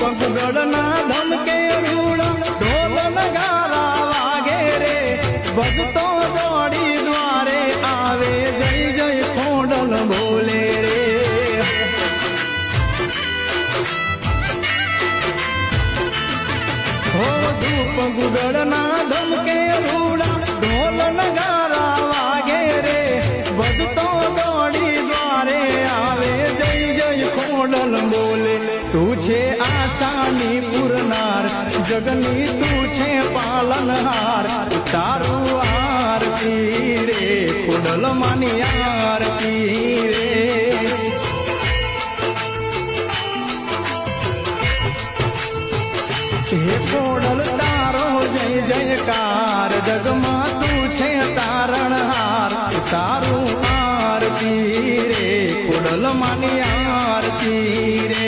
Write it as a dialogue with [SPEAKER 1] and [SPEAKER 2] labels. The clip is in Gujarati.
[SPEAKER 1] પગગળના ધમકે રૂડા ઢોલ નગારા વાગે રે ભગતો દોડી દ્વારે આવે જય જય ખોડલ બોલે રે હો ધૂપ ગુગળના ધમકે રૂડા ઢોલ નગારા વાગે રે ભગતો દોડી દ્વારે આવે જય જય ખોડલ બોલે તું છે આશાની પૂરનાર જગની તું છે પાલનહાર તારું આરતી રે ખોડલ માની આરતી રે હે ખોડલ તારો જય જયકાર જગમાં તું છે તારણહાર તારું આરતી રે ખોડલ માની આરતી રે